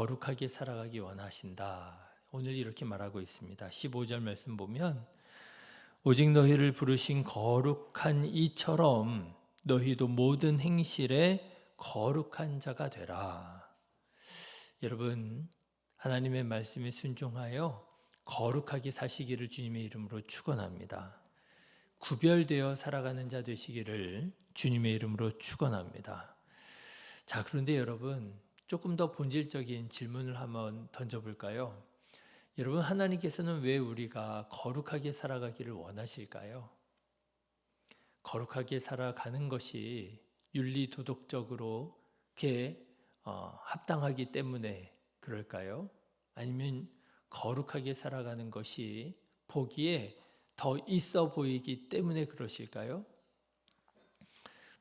거룩하게 살아가기 원하신다. 오늘 이렇게 말하고 있습니다. 15절 말씀 보면 오직 너희를 부르신 거룩한 이처럼 너희도 모든 행실에 거룩한 자가 되라. 여러분, 하나님의 말씀에 순종하여 거룩하게 사시기를 주님의 이름으로 축원합니다. 구별되어 살아가는 자 되시기를 주님의 이름으로 축원합니다. 자, 그런데 여러분, 조금 더 본질적인 질문을 한번 던져볼까요? 여러분, 하나님께서는 왜 우리가 거룩하게 살아가기를 원하실까요? 거룩하게 살아가는 것이 윤리도덕적으로 합당하기 때문에 그럴까요? 아니면 거룩하게 살아가는 것이 보기에 더 있어 보이기 때문에 그러실까요?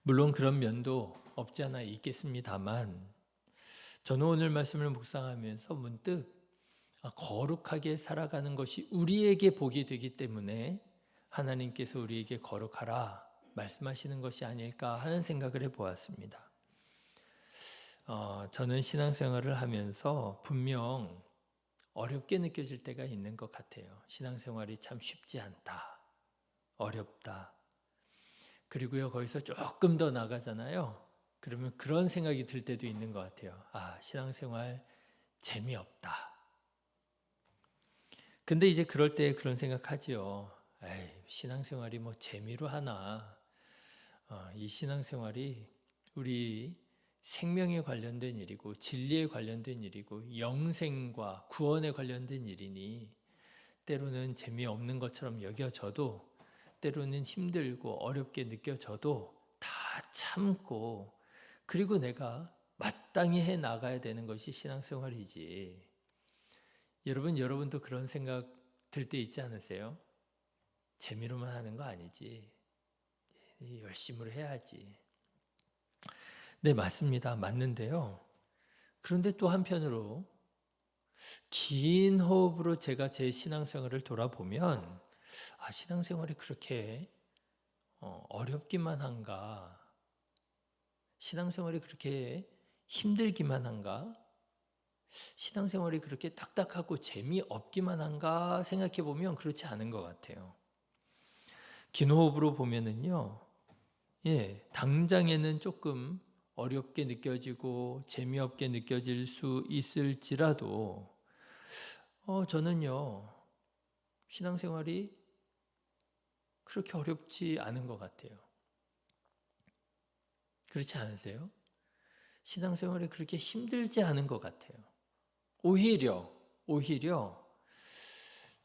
물론 그런 면도 없지 않아 있겠습니다만 저는 오늘 말씀을 묵상하면서 문득 거룩하게 살아가는 것이 우리에게 복이 되기 때문에 하나님께서 우리에게 거룩하라 말씀하시는 것이 아닐까 하는 생각을 해보았습니다. 저는 신앙생활을 하면서 분명 어렵게 느껴질 때가 있는 것 같아요. 신앙생활이 참 쉽지 않다. 어렵다. 그리고요, 거기서 조금 더 나가잖아요. 그러면 그런 생각이 들 때도 있는 것 같아요. 신앙생활 재미없다. 근데 이제 그럴 때 그런 생각하지요. 신앙생활이 뭐 재미로 하나. 이 신앙생활이 우리 생명에 관련된 일이고 진리에 관련된 일이고 영생과 구원에 관련된 일이니 때로는 재미없는 것처럼 여겨져도 때로는 힘들고 어렵게 느껴져도 다 참고 그리고 내가 마땅히 해 나가야 되는 것이 신앙생활이지. 여러분도 그런 생각 들 때 있지 않으세요? 재미로만 하는 거 아니지. 열심으로 해야지. 네, 맞습니다. 맞는데요. 그런데 또 한편으로 긴 호흡으로 제가 제 신앙생활을 돌아보면 신앙생활이 그렇게 어렵기만 한가? 신앙생활이 그렇게 힘들기만 한가? 신앙생활이 그렇게 딱딱하고 재미없기만 한가 생각해 보면 그렇지 않은 것 같아요. 긴 호흡으로 보면은요, 당장에는 조금 어렵게 느껴지고 재미없게 느껴질 수 있을지라도, 저는요, 신앙생활이 그렇게 어렵지 않은 것 같아요. 그렇지 않으세요? 신앙생활이 그렇게 힘들지 않은 것 같아요. 오히려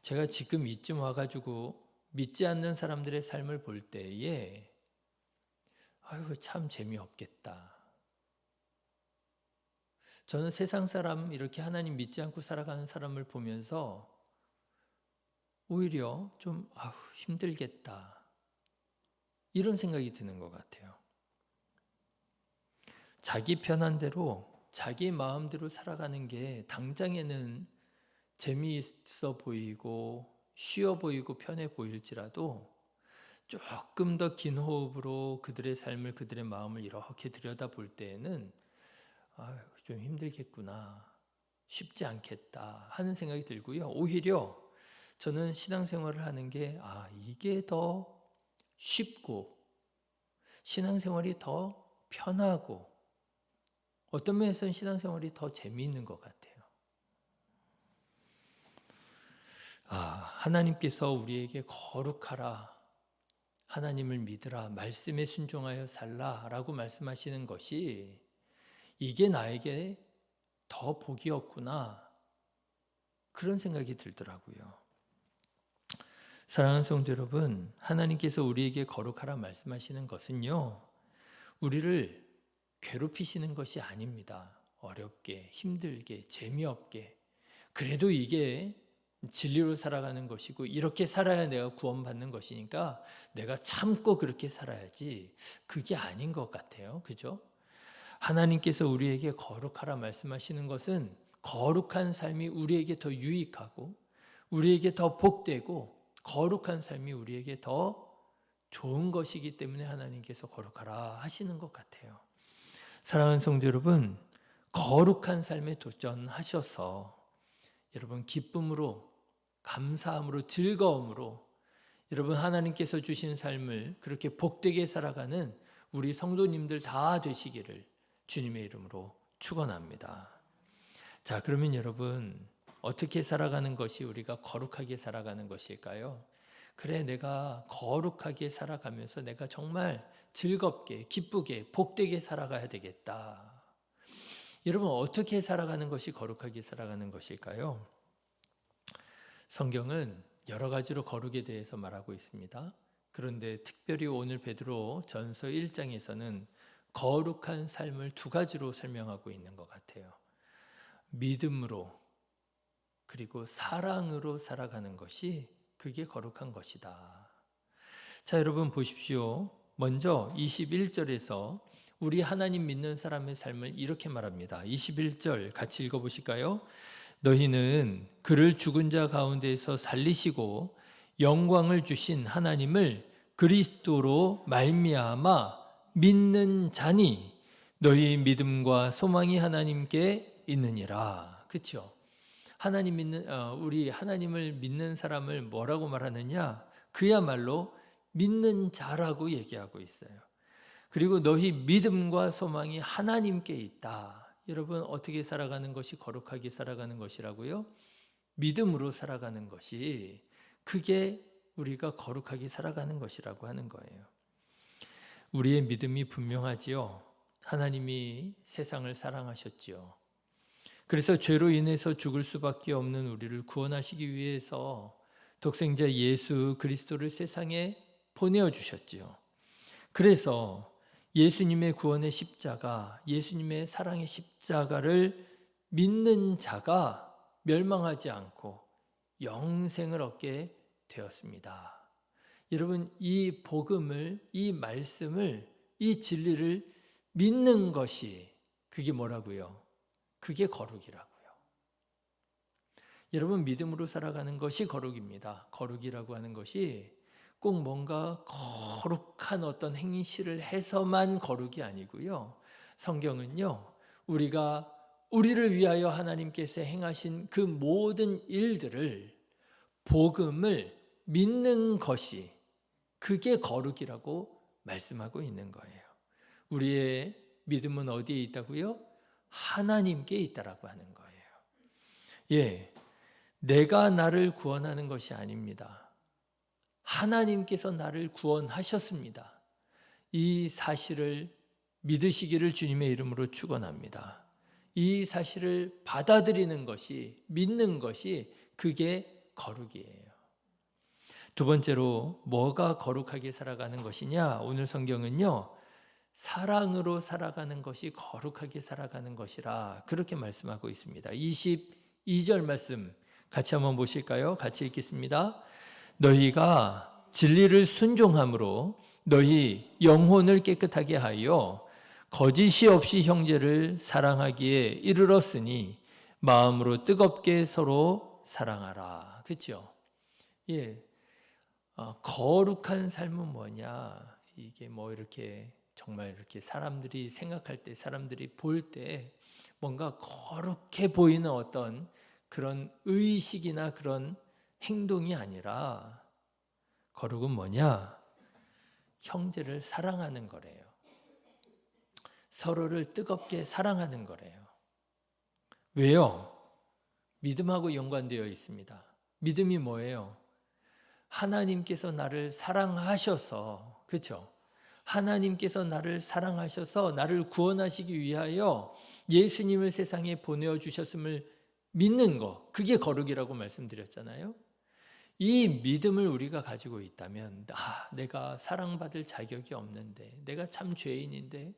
제가 지금 이쯤 와가지고 믿지 않는 사람들의 삶을 볼 때에 참 재미없겠다. 저는 세상 사람 이렇게 하나님 믿지 않고 살아가는 사람을 보면서 오히려 좀 힘들겠다. 이런 생각이 드는 것 같아요. 자기 편한 대로 자기 마음대로 살아가는 게 당장에는 재미있어 보이고 쉬워 보이고 편해 보일지라도 조금 더 긴 호흡으로 그들의 삶을 그들의 마음을 이렇게 들여다볼 때에는 좀 힘들겠구나, 쉽지 않겠다 하는 생각이 들고요. 오히려 저는 신앙생활을 하는 게 이게 더 쉽고 신앙생활이 더 편하고 어떤 면에서는 신앙생활이 더 재미있는 것 같아요. 하나님께서 우리에게 거룩하라, 하나님을 믿으라, 말씀에 순종하여 살라 라고 말씀하시는 것이 이게 나에게 더 복이었구나 그런 생각이 들더라고요. 사랑하는 성도 여러분, 하나님께서 우리에게 거룩하라 말씀하시는 것은요, 우리를 괴롭히시는 것이 아닙니다. 어렵게, 힘들게, 재미없게. 그래도 이게 진리로 살아가는 것이고 이렇게 살아야 내가 구원받는 것이니까 내가 참고 그렇게 살아야지. 그게 아닌 것 같아요. 그죠? 하나님께서 우리에게 거룩하라 말씀하시는 것은 거룩한 삶이 우리에게 더 유익하고 우리에게 더 복되고 거룩한 삶이 우리에게 더 좋은 것이기 때문에 하나님께서 거룩하라 하시는 것 같아요. 사랑하는 성도 여러분, 거룩한 삶에 도전하셔서 여러분 기쁨으로, 감사함으로, 즐거움으로 여러분 하나님께서 주신 삶을 그렇게 복되게 살아가는 우리 성도님들 다 되시기를 주님의 이름으로 축원합니다. 자, 그러면 여러분 어떻게 살아가는 것이 우리가 거룩하게 살아가는 것일까요? 그래, 내가 거룩하게 살아가면서 내가 정말 즐겁게, 기쁘게, 복되게 살아가야 되겠다. 여러분 어떻게 살아가는 것이 거룩하게 살아가는 것일까요? 성경은 여러 가지로 거룩에 대해서 말하고 있습니다. 그런데 특별히 오늘 베드로 전서 1장에서는 거룩한 삶을 두 가지로 설명하고 있는 것 같아요. 믿음으로 그리고 사랑으로 살아가는 것이 그게 거룩한 것이다. 자, 여러분 보십시오. 먼저 21절에서 우리 하나님 믿는 사람의 삶을 이렇게 말합니다. 21절 같이 읽어보실까요? 너희는 그를 죽은 자 가운데에서 살리시고 영광을 주신 하나님을 그리스도로 말미암아 믿는 자니 너희 믿음과 소망이 하나님께 있느니라. 그렇죠? 하나님 믿는 우리 하나님을 믿는 사람을 뭐라고 말하느냐? 그야말로 믿는 자라고 얘기하고 있어요. 그리고 너희 믿음과 소망이 하나님께 있다. 여러분 어떻게 살아가는 것이 거룩하게 살아가는 것이라고요? 믿음으로 살아가는 것이 그게 우리가 거룩하게 살아가는 것이라고 하는 거예요. 우리의 믿음이 분명하지요. 하나님이 세상을 사랑하셨지요. 그래서 죄로 인해서 죽을 수밖에 없는 우리를 구원하시기 위해서 독생자 예수 그리스도를 세상에 보내주셨지요. 그래서 예수님의 구원의 십자가, 예수님의 사랑의 십자가를 믿는 자가 멸망하지 않고 영생을 얻게 되었습니다. 여러분 이 복음을, 이 말씀을, 이 진리를 믿는 것이 그게 뭐라고요? 그게 거룩이라고요. 여러분 믿음으로 살아가는 것이 거룩입니다. 거룩이라고 하는 것이 꼭 뭔가 거룩한 어떤 행실을 해서만 거룩이 아니고요. 성경은요, 우리를 위하여 하나님께서 행하신 그 모든 일들을, 복음을 믿는 것이 그게 거룩이라고 말씀하고 있는 거예요. 우리의 믿음은 어디에 있다고요? 하나님께 있다라고 하는 거예요. 예, 내가 나를 구원하는 것이 아닙니다. 하나님께서 나를 구원하셨습니다. 이 사실을 믿으시기를 주님의 이름으로 축원합니다. 이 사실을 받아들이는 것이, 믿는 것이 그게 거룩이에요. 두 번째로 뭐가 거룩하게 살아가는 것이냐? 오늘 성경은요, 사랑으로 살아가는 것이 거룩하게 살아가는 것이라 그렇게 말씀하고 있습니다. 22절 말씀 같이 한번 보실까요? 같이 읽겠습니다. 너희가 진리를 순종함으로 너희 영혼을 깨끗하게 하여 거짓이 없이 형제를 사랑하기에 이르렀으니 마음으로 뜨겁게 서로 사랑하라. 그렇죠? 예, 거룩한 삶은 뭐냐? 이게 뭐 이렇게 정말 이렇게 사람들이 생각할 때, 사람들이 볼 때 뭔가 거룩해 보이는 어떤 그런 의식이나 그런 행동이 아니라 거룩은 뭐냐? 형제를 사랑하는 거래요. 서로를 뜨겁게 사랑하는 거래요. 왜요? 믿음하고 연관되어 있습니다. 믿음이 뭐예요? 하나님께서 나를 사랑하셔서, 그렇죠? 하나님께서 나를 사랑하셔서 나를 구원하시기 위하여 예수님을 세상에 보내주셨음을 믿는 거, 그게 거룩이라고 말씀드렸잖아요. 이 믿음을 우리가 가지고 있다면 내가 사랑받을 자격이 없는데, 내가 참 죄인인데,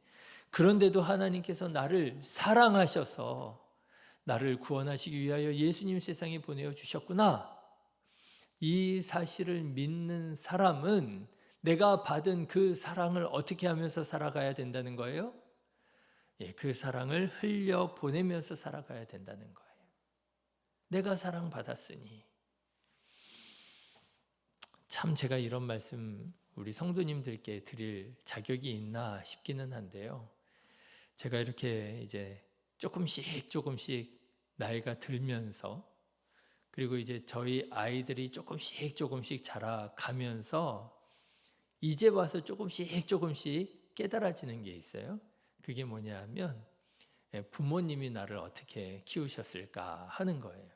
그런데도 하나님께서 나를 사랑하셔서 나를 구원하시기 위하여 예수님 세상에 보내주셨구나. 이 사실을 믿는 사람은 내가 받은 그 사랑을 어떻게 하면서 살아가야 된다는 거예요? 예, 그 사랑을 흘려 보내면서 살아가야 된다는 거예요. 내가 사랑받았으니. 참 제가 이런 말씀 우리 성도님들께 드릴 자격이 있나 싶기는 한데요. 제가 이렇게 이제 조금씩 나이가 들면서, 그리고 이제 저희 아이들이 조금씩 자라가면서 이제 와서 조금씩 깨달아지는 게 있어요. 그게 뭐냐 하면 부모님이 나를 어떻게 키우셨을까 하는 거예요.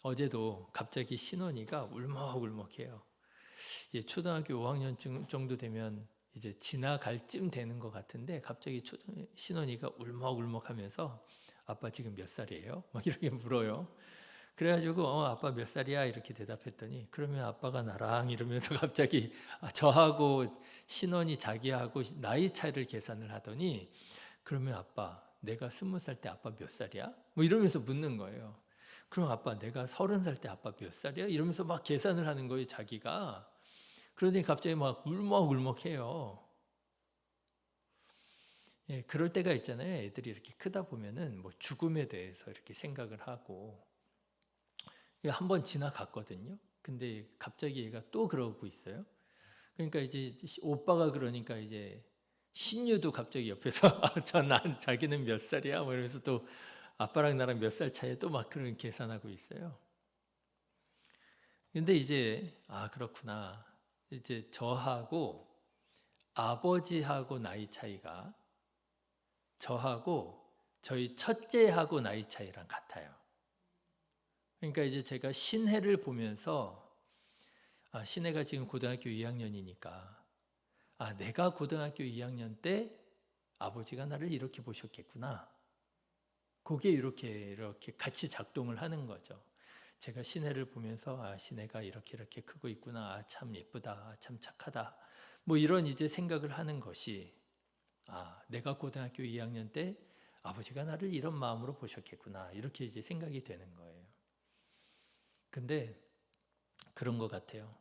어제도 갑자기 신원이가 울먹울먹해요. 초등학교 5학년 정도 되면 이제 지나갈 쯤 되는 것 같은데 갑자기 신원이가 울먹울먹하면서 아빠 지금 몇 살이에요? 막 이렇게 물어요. 그래가지고 아빠 몇 살이야? 이렇게 대답했더니 그러면 아빠가 나랑 이러면서 갑자기 저하고 신원이 자기하고 나이 차이를 계산을 하더니 그러면 아빠 내가 20살 때 아빠 몇 살이야? 뭐 이러면서 묻는 거예요. 그럼 아빠 내가 30살 때 아빠 몇 살이야? 이러면서 막 계산을 하는 거예요 자기가. 그러더니 갑자기 막 울먹울먹해요. 예, 그럴 때가 있잖아요. 애들이 이렇게 크다 보면은 뭐 죽음에 대해서 이렇게 생각을 하고 한번 지나갔거든요. 근데 갑자기 얘가 또 그러고 있어요. 그러니까 이제 오빠가 그러니까 이제 신유도 갑자기 옆에서 자기는 몇 살이야? 뭐 이러면서 또 아빠랑 나랑 몇 살 차이에 또 막 그런 계산하고 있어요. 근데 이제 그렇구나. 이제 저하고 아버지하고 나이 차이가 저하고 저희 첫째하고 나이 차이랑 같아요. 그러니까 이제 제가 신혜를 보면서 신혜가 지금 고등학교 2학년이니까 내가 고등학교 2학년 때 아버지가 나를 이렇게 보셨겠구나. 그게 이렇게 같이 작동을 하는 거죠. 제가 신혜를 보면서 신혜가 이렇게 크고 있구나. 참 예쁘다. 참 착하다. 뭐 이런 이제 생각을 하는 것이 내가 고등학교 2학년 때 아버지가 나를 이런 마음으로 보셨겠구나. 이렇게 이제 생각이 되는 거예요. 근데 그런 것 같아요.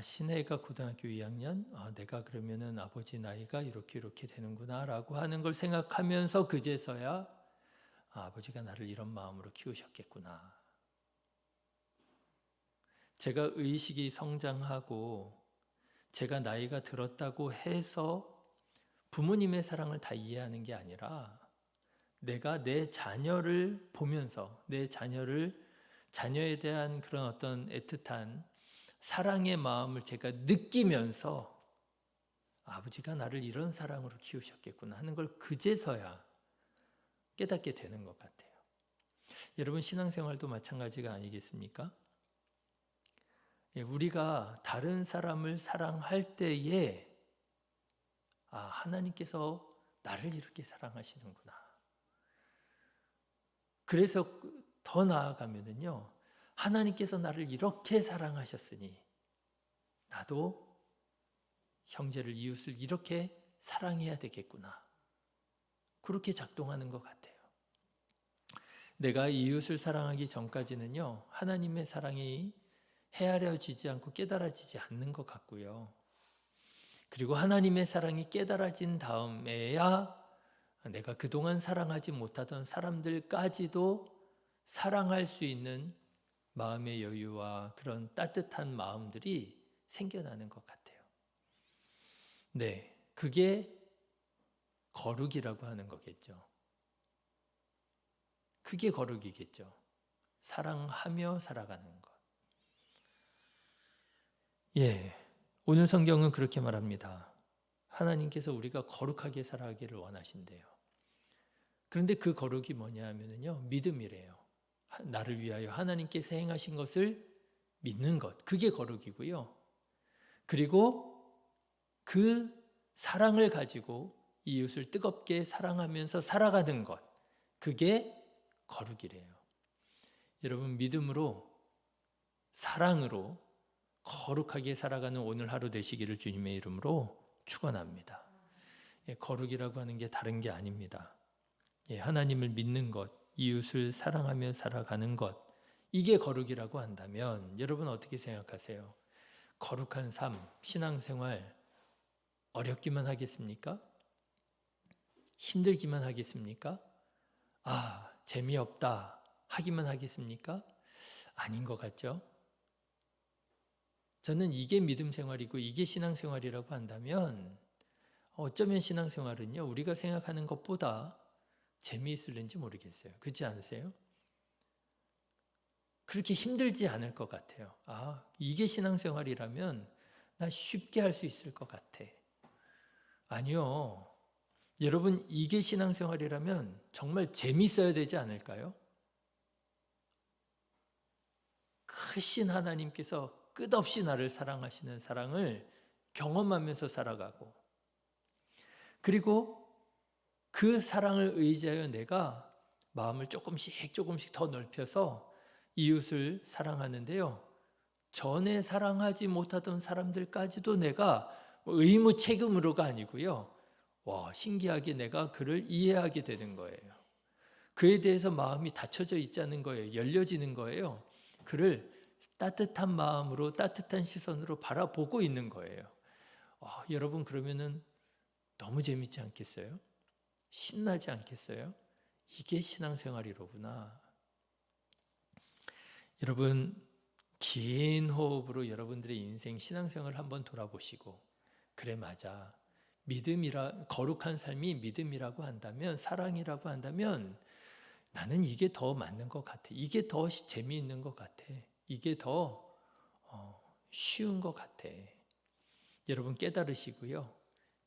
신혜가 고등학교 2학년, 내가 그러면은 아버지 나이가 이렇게 되는구나라고 하는 걸 생각하면서 그제서야 아버지가 나를 이런 마음으로 키우셨겠구나. 제가 의식이 성장하고 제가 나이가 들었다고 해서 부모님의 사랑을 다 이해하는 게 아니라 내가 내 자녀를 보면서 자녀에 대한 그런 어떤 애틋한 사랑의 마음을 제가 느끼면서 아버지가 나를 이런 사랑으로 키우셨겠구나 하는 걸 그제서야 깨닫게 되는 것 같아요. 여러분 신앙생활도 마찬가지가 아니겠습니까? 우리가 다른 사람을 사랑할 때에 하나님께서 나를 이렇게 사랑하시는구나. 그래서 더 나아가면은요, 하나님께서 나를 이렇게 사랑하셨으니 나도 형제를 이웃을 이렇게 사랑해야 되겠구나. 그렇게 작동하는 것 같아요. 내가 이웃을 사랑하기 전까지는요, 하나님의 사랑이 헤아려지지 않고 깨달아지지 않는 것 같고요. 그리고 하나님의 사랑이 깨달아진 다음에야 내가 그동안 사랑하지 못하던 사람들까지도 사랑할 수 있는 마음의 여유와 그런 따뜻한 마음들이 생겨나는 것 같아요. 네, 그게 거룩이라고 하는 거겠죠. 그게 거룩이겠죠. 사랑하며 살아가는 것. 오늘 성경은 그렇게 말합니다. 하나님께서 우리가 거룩하게 살아가기를 원하신대요. 그런데 그 거룩이 뭐냐 하면요, 믿음이래요. 나를 위하여 하나님께서 행하신 것을 믿는 것, 그게 거룩이고요. 그리고 그 사랑을 가지고 이웃을 뜨겁게 사랑하면서 살아가는 것, 그게 거룩이래요. 여러분 믿음으로 사랑으로 거룩하게 살아가는 오늘 하루 되시기를 주님의 이름으로 축원합니다. 거룩이라고 하는 게 다른 게 아닙니다. 하나님을 믿는 것, 이웃을 사랑하며 살아가는 것, 이게 거룩이라고 한다면 여러분 어떻게 생각하세요? 거룩한 삶, 신앙생활 어렵기만 하겠습니까? 힘들기만 하겠습니까? 재미없다 하기만 하겠습니까? 아닌 것 같죠? 저는 이게 믿음 생활이고 이게 신앙생활이라고 한다면 어쩌면 신앙생활은요, 우리가 생각하는 것보다 재미있을는지 모르겠어요. 그렇지 않으세요? 그렇게 힘들지 않을 것 같아요. 아, 이게 신앙생활이라면 나 쉽게 할 수 있을 것 같아. 아니요. 여러분, 이게 신앙생활이라면 정말 재밌어야 되지 않을까요? 크신 하나님께서 끝없이 나를 사랑하시는 사랑을 경험하면서 살아가고, 그리고 그 사랑을 의지하여 내가 마음을 조금씩 더 넓혀서 이웃을 사랑하는데요. 전에 사랑하지 못하던 사람들까지도 내가 의무 책임으로가 아니고요. 와, 신기하게 내가 그를 이해하게 되는 거예요. 그에 대해서 마음이 닫혀져 있지 않은 거예요. 열려지는 거예요. 그를 따뜻한 마음으로, 따뜻한 시선으로 바라보고 있는 거예요. 여러분, 그러면은 너무 재밌지 않겠어요? 신나지 않겠어요? 이게 신앙생활이로구나. 여러분, 긴 호흡으로 여러분들의 인생 신앙생활을 한번 돌아보시고, 그래, 맞아. 거룩한 삶이 믿음이라고 한다면, 사랑이라고 한다면 나는 이게 더 맞는 것 같아. 이게 더 재미있는 것 같아. 이게 더 쉬운 것 같아. 여러분, 깨달으시고요.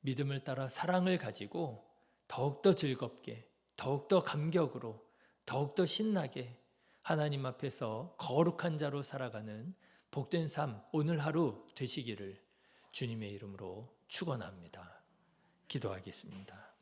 믿음을 따라 사랑을 가지고 더욱더 즐겁게, 더욱더 감격으로, 더욱더 신나게 하나님 앞에서 거룩한 자로 살아가는 복된 삶, 오늘 하루 되시기를 주님의 이름으로 축원합니다. 기도하겠습니다.